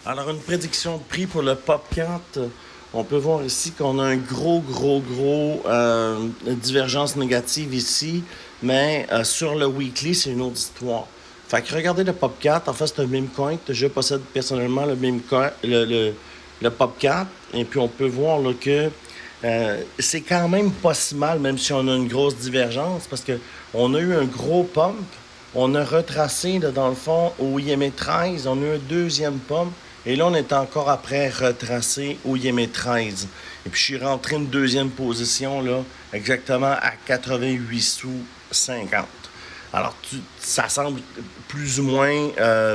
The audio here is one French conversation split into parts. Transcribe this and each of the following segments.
Alors, une prédiction de prix pour le PopCat. On peut voir ici qu'on a un gros divergence négative ici, mais sur le weekly, c'est une autre histoire. Fait que regardez le PopCat. En fait, c'est un meme coin. Je possède personnellement le meme coin, le PopCat. Et puis, on peut voir là, que c'est quand même pas si mal, même si on a une grosse divergence, parce que on a eu un gros pump. On a retracé, là, dans le fond, au IME 13. On a eu un deuxième pump. Et là, on est encore après retracé au IME 13. Et puis, je suis rentré une deuxième position, là, exactement à 88 sous 50. Alors, ça semble plus ou moins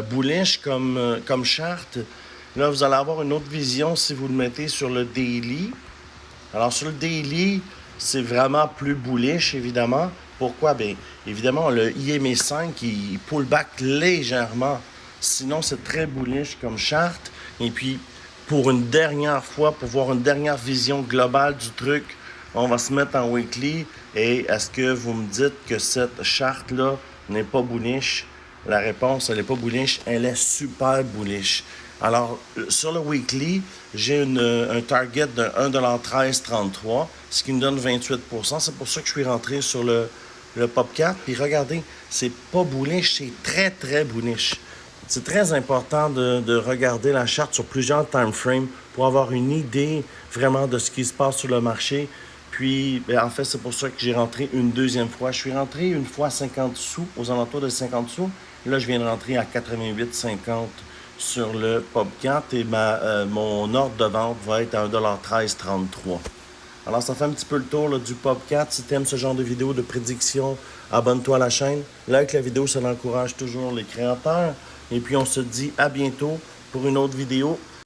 bullish comme charte. Là, vous allez avoir une autre vision si vous le mettez sur le daily. Alors, sur le daily, c'est vraiment plus bullish, évidemment. Pourquoi? Bien, évidemment, le IME 5, il pull back légèrement. Sinon, c'est très bullish comme charte. Et puis, pour une dernière fois, pour voir une dernière vision globale du truc, on va se mettre en weekly. Et est-ce que vous me dites que cette charte-là n'est pas bullish? La réponse, elle n'est pas bullish, elle est super bullish. Alors, sur le weekly, j'ai un target de 1,1333 $, ce qui me donne 28%. C'est pour ça que je suis rentré sur le PopCat. Puis regardez, c'est pas bullish, c'est très bullish. C'est très important de regarder la charte sur plusieurs time frames pour avoir une idée vraiment de ce qui se passe sur le marché. Puis, ben, en fait, c'est pour ça que j'ai rentré une deuxième fois. Je suis rentré une fois à 50 sous, aux alentours de 50 sous. Là, je viens de rentrer à 88,50 sur le PopCat et mon ordre de vente va être à 1,1333 $. Alors, ça fait un petit peu le tour là, du PopCat. Si tu aimes ce genre de vidéo de prédiction, abonne-toi à la chaîne. Like la vidéo, ça encourage toujours les créateurs. Et puis, on se dit à bientôt pour une autre vidéo.